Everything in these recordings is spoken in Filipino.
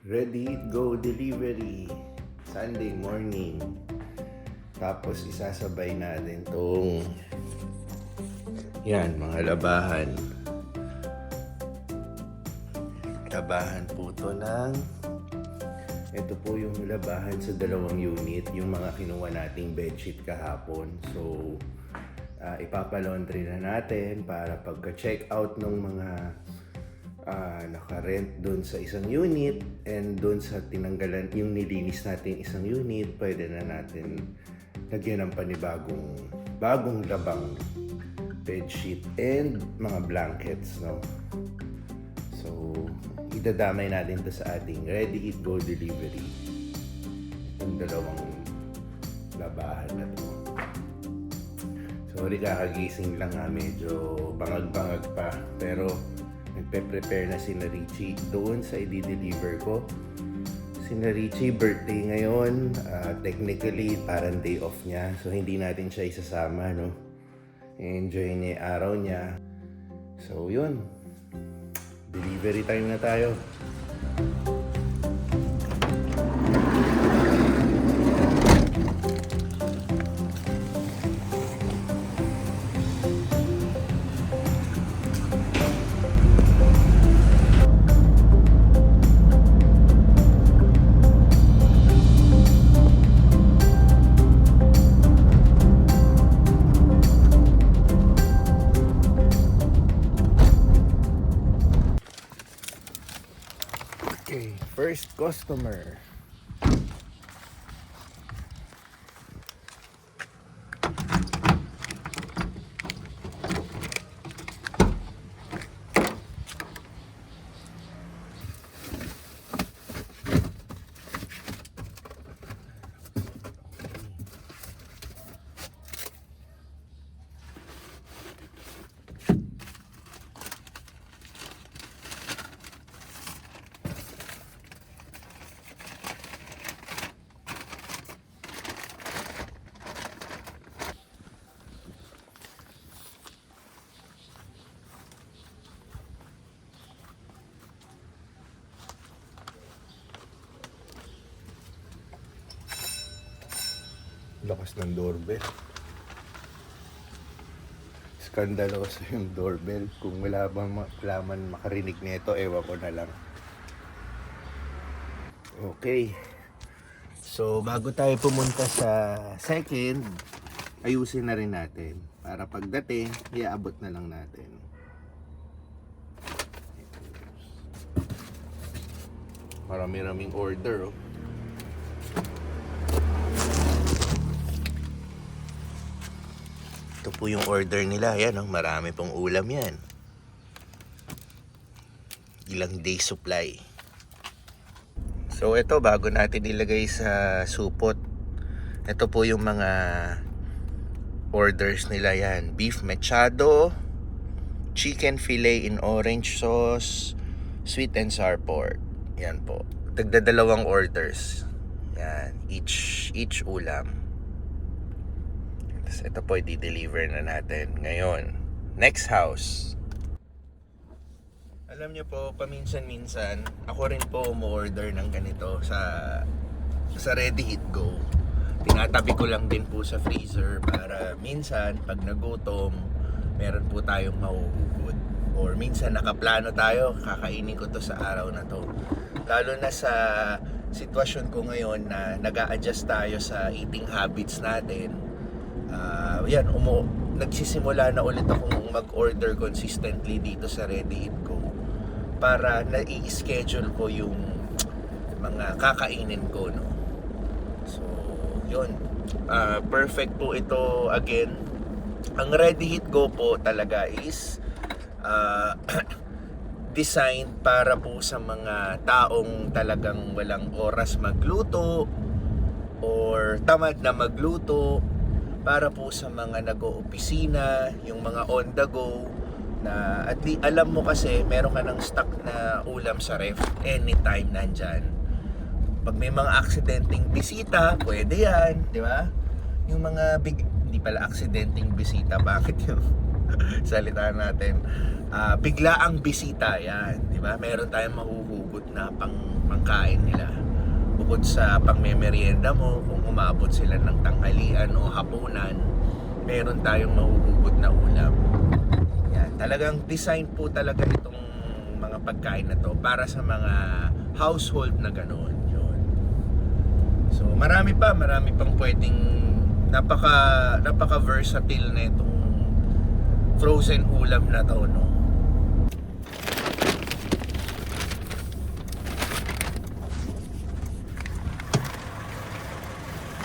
Ready, go, delivery. Sunday morning. Tapos isasabay natin tong yan, mga labahan. Labahan po to ng ito po yung labahan sa dalawang unit, yung mga kinuha nating bedsheet kahapon. So, ipapalaundry na natin para pagka-check out ng mga naka-rent doon sa isang unit and doon sa tinanggalan yung nilinis natin isang unit, pwede na natin lagyan ng bagong labang bedsheet and mga blankets, no? So, idadamay natin to sa ating Ready Eat Go delivery. Itong dalawang labahan na to. Sorry, kakagising lang nga, medyo bangag-bangag pa. Pero, nagpe-prepare na si Richie doon sa i-deliver ko. Si Richie, birthday ngayon. Technically, parang day off niya. So, hindi natin siya isasama, no? Enjoy niya yung araw niya. So, yun. Delivery time na tayo. Okay, first customer. Lakas ng doorbell. Skandaloso yung doorbell. Kung wala man makarinig nito, ewan ko na lang. Okay. So, bago tayo pumunta sa second, ayusin na rin natin. Para pagdating, iaabot na lang natin. Marami-raming order, oh. Ito po yung order nila. Yan, oh, marami pong ulam yan. Ilang day supply. So ito, bago natin ilagay sa supot, ito po yung mga orders nila yan. Beef mechado, chicken fillet in orange sauce, sweet and sour pork. Yan po. Tagdadalawang orders. Yan, each ulam. Ito po, i-deliver na natin ngayon. Next house. Alam niyo po, paminsan-minsan, ako rin po umu-order ng ganito sa Ready Eat Go. Tinatabi ko lang din po sa freezer para minsan, pag nagutom, meron po tayong mahuhugot. Or minsan, nakaplano tayo, kakainin ko to sa araw na to. Lalo na sa sitwasyon ko ngayon na nag-a-adjust tayo sa eating habits natin. Nagsisimula na ulit akong mag-order consistently dito sa Ready Eat Go para na-i-schedule ko yung mga kakainin ko, no? So, yun. Perfect po ito. Again, ang Ready Eat Go po talaga is designed para po sa mga taong talagang walang oras magluto or tamad na magluto, para po sa mga nag-oopisina, yung mga on the go, na at least alam mo kasi meron ka ng stock na ulam sa ref anytime nandyan. Pag may mga aksidenteng bisita, pwede yan, di ba? Yung mga hindi pala aksidenteng bisita, bakit yung salita natin? Biglaang bisita, yan, di ba? Meron tayong mahuhugot na pang pangkain nila. Bukod sa pangmemerienda mo, kung umabot sila ng tanghalian o hapunan, meron tayong mahuhugot na ulam. Yan, talagang design po talaga itong mga pagkain na to para sa mga household na gano'n. Yun. So marami pang pwedeng napaka versatile na itong frozen ulam na to, no?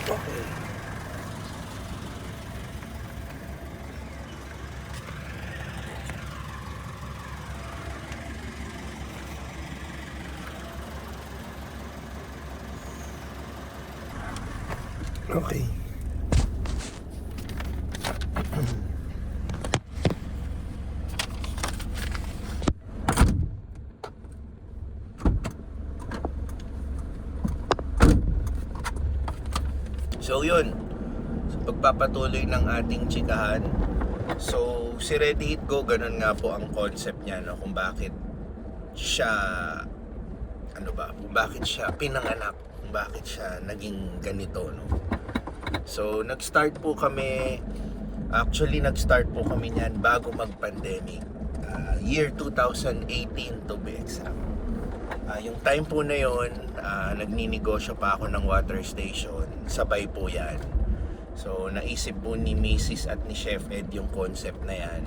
Okay. Okay. So yun, so, pagpapatuloy ng ating chikahan. So si Ready Eat Go, ganun nga po ang concept niya, no? Kung bakit siya kung bakit siya pinanganak, kung bakit siya naging ganito, no? So nag-start po kami niyan bago mag-pandemic, year 2018 to be exact. Yung time po na yon, nagninegosyo pa ako ng water station. Sabay po yan. So naisip po ni Mrs. at ni Chef Ed yung concept na yan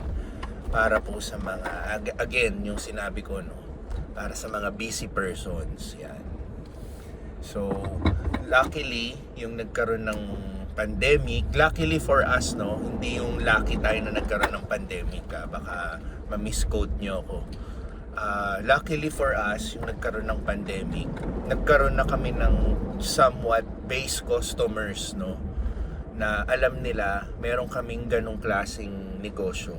para po sa mga, again, yung sinabi ko, no, para sa mga busy persons. Yan. So luckily, yung nagkaroon ng pandemic, luckily for us, no, hindi yung lucky tayo na nagkaroon ng pandemic, baka ma-misquote nyo ako. Luckily for us, yung nagkaroon ng pandemic, nagkaroon na kami ng somewhat base customers, no, na alam nila meron kaming ganong klaseng negosyo.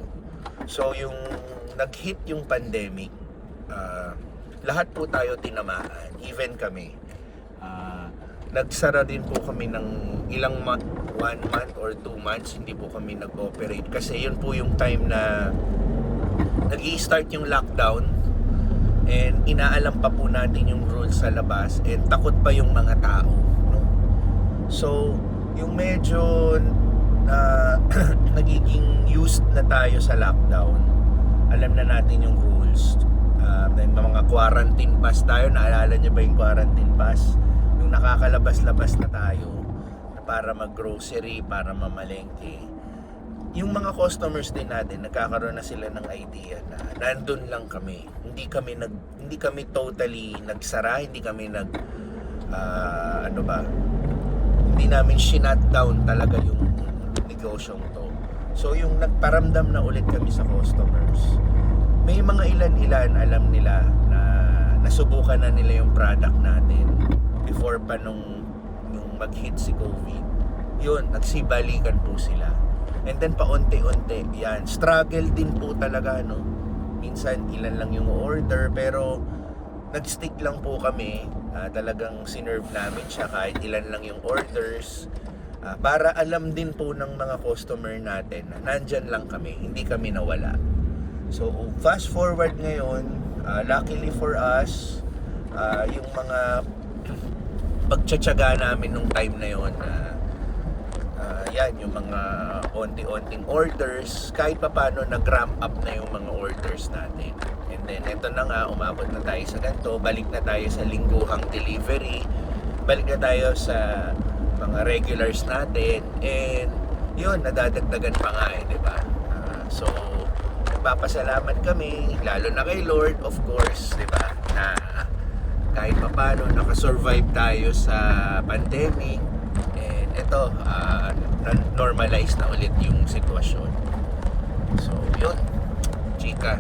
So yung nag-hit yung pandemic, lahat po tayo tinamaan, even kami. Nagsara din po kami ng ilang month, 1 month or 2 months, hindi po kami nag-operate kasi yun po yung time na nag-i-start yung lockdown. And inaalam pa po natin yung rules sa labas, and takot pa yung mga tao, no? So yung medyo nagiging used na tayo sa lockdown, alam na natin yung rules. May mga quarantine pass tayo, naalala nyo ba yung quarantine pass? Yung nakakalabas-labas na tayo para mag-grocery, para mamalengke. Yung mga customers din natin, nagkakaroon na sila ng idea na nandun lang kami. Hindi kami totally nagsara, hindi kami hindi namin shutdown talaga yung negosyong to. So yung nagparamdam na ulit kami sa customers. May mga ilan-ilan alam nila na nasubukan na nila yung product natin before pa nung mag-hit si COVID. Yun, nagsibalikan po sila. And then paunti-unti, yan, struggle din po talaga, no? Minsan ilan lang yung order, pero nag-stick lang po kami. Talagang sinerve namin siya kahit ilan lang yung orders, para alam din po ng mga customer natin na nandyan lang kami, hindi kami nawala. So fast forward ngayon, luckily for us, yung mga pagtsatsaga namin nung time na yon, yan, yung mga onti-onting orders, kahit pa paano nag-ramp up na yung mga orders natin. And then eto na nga, umabot na tayo sa ganito, balik na tayo sa lingguhang delivery, balik na tayo sa mga regulars natin, and yun, nadadagdagan pa nga, di ba? So nagpapasalamat kami, lalo na kay Lord, of course, di ba, na kahit pa paano nakasurvive tayo sa pandemic. And ito, normalize na ulit yung sitwasyon. So yun, chika.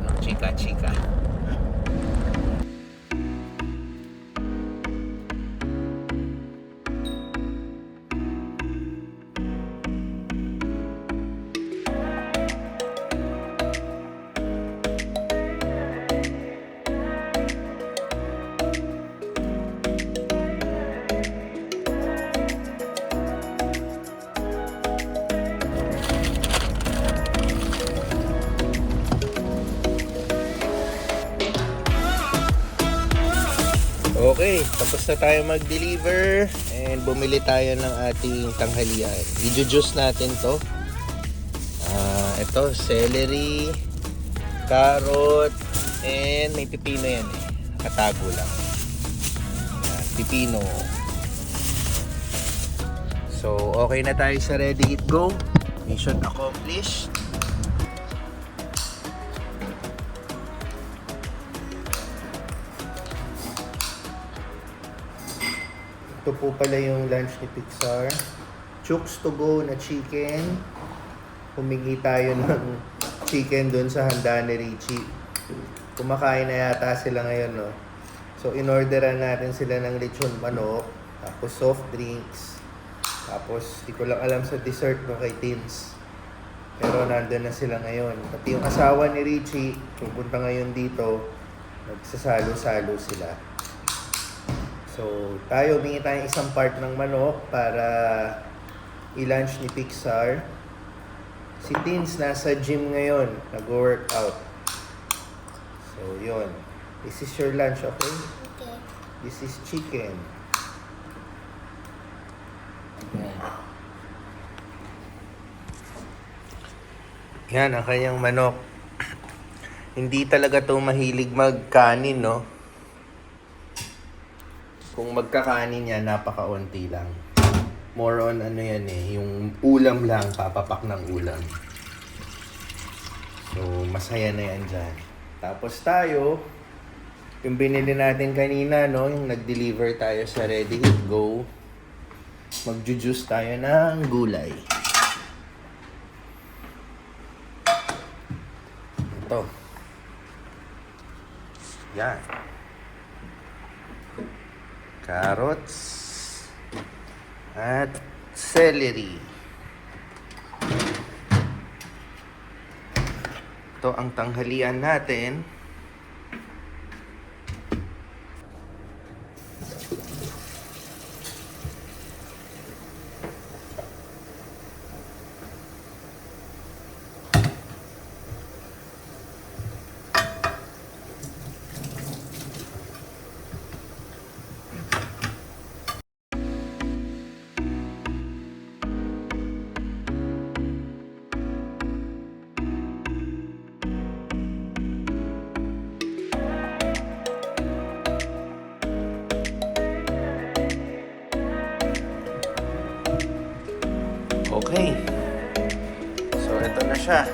Okay, tapos na tayo mag-deliver and bumili tayo ng ating tanghalian. I-juice natin to. Ito, celery, carrot, and may pipino yan eh. Nakatago lang. Ayan, pipino. So, okay na tayo sa ready, eat, go. Mission accomplished. Ito po pala yung lunch ni Pixar. Chooks to go na chicken. Humingi tayo ng chicken dun sa handa ni Richie. Kumakain na yata sila ngayon, no? So, in-orderan natin sila ng lechon manok. Tapos soft drinks. Tapos, di ko lang alam sa dessert no kay Tins. Pero nandun na sila ngayon. Pati yung asawa ni Richie, pupunta ngayon dito, nagsasalo-salo sila. So, tayo, humingi tayong isang part ng manok para i-lunch ni Pixar. Si Tins nasa gym ngayon, nag-workout. So, yun. This is your lunch, okay? Okay. This is chicken. Yan, ang kanyang manok. Hindi talaga to mahilig magkanin, no? Kung magkakanin yan, napakaunti lang. More on ano yan eh, yung ulam lang, papapak ng ulam. So, masaya na yan dyan. Tapos tayo, yung binili natin kanina, no? Yung nag-deliver tayo sa Ready, Eat, Go. Mag-juice tayo ng gulay. Ito. Yan. Carrots at celery. Ito ang tanghalian natin. Okay. So, ito na siya.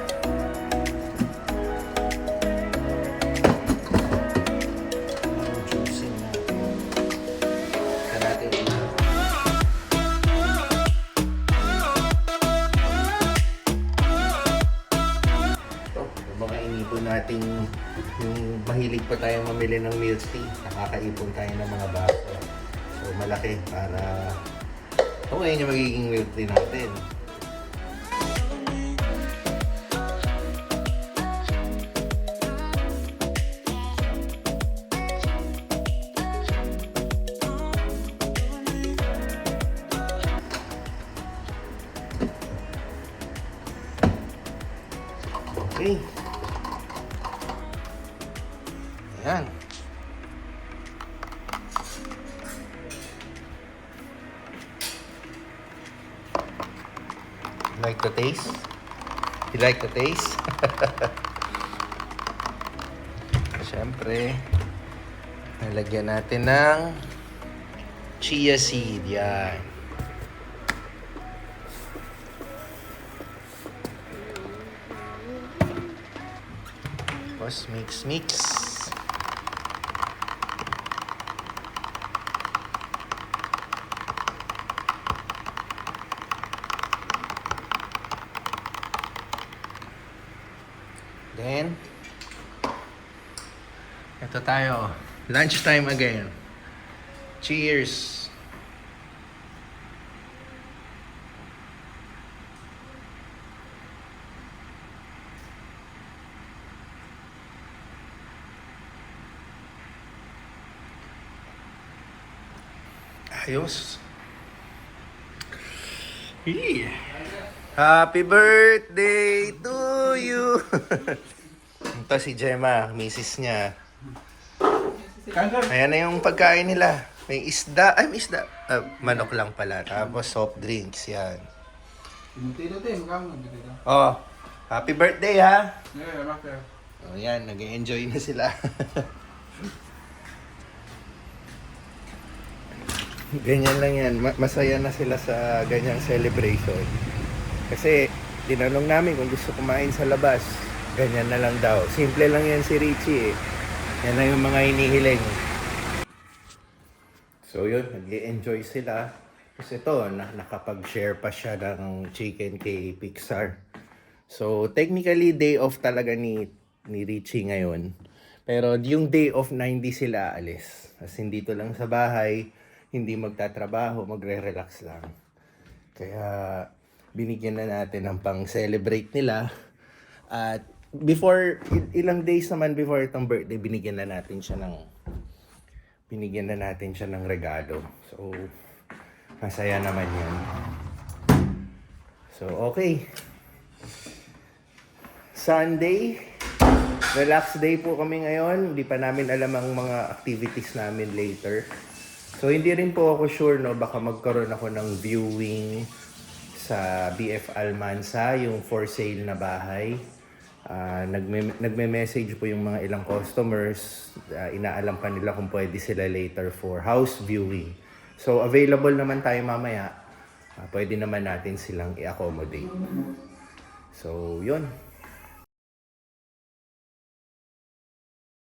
Juicy na. Ito natin. Ito, yung mga inipon natin, yung mahilig pa tayo mamili ng milk tea, nakakaipon tayo ng mga baso. So, malaki para ito ngayon yung magiging milk tea natin. Okay. Ayan. Like the taste? You like the taste? Siyempre, nalagyan natin ng chia seed. Yan. Tapos mix. Then, ito tayo. Lunchtime again. Cheers! Ayos. Yeah. Happy birthday to you! Ito si Gemma, misis niya. Ayan na yung pagkain nila. May isda. Ay, may isda. Manok lang pala. Tapos soft drinks. Yan. Tino din, kamu dito. Oh, happy birthday ha. Yeah, bakit? Oh, yan. Nag-enjoy na sila. Ganyan lang yan. Masaya na sila sa ganyang celebration. Kasi tinanong namin kung gusto kumain sa labas. Ganyan na lang daw. Simple lang yan si Richie eh. Yan na yung mga hinihiling. So yun, nag-enjoy sila. Kasi ito, nakapag-share pa siya ng chicken kay Pixar. So technically, day off talaga ni Richie ngayon. Pero yung day off na hindi sila aalis. As in dito lang sa bahay, hindi magtatrabaho, magre-relax lang. Kaya binigyan na natin ng pang-celebrate nila. At before, ilang days naman before itong birthday, binigyan na natin siya ng regalo. So, masaya naman yan. So, okay. Sunday, relax day po kami ngayon. Hindi pa namin alam ang mga activities namin later. So, hindi rin po ako sure, no, baka magkaroon ako ng viewing sa BF Almansa, yung for sale na bahay. Nagme-message po yung mga ilang customers. Inaalam pa nila kung pwede sila later for house viewing. So, available naman tayo mamaya. Pwede naman natin silang i-accommodate. So, yun.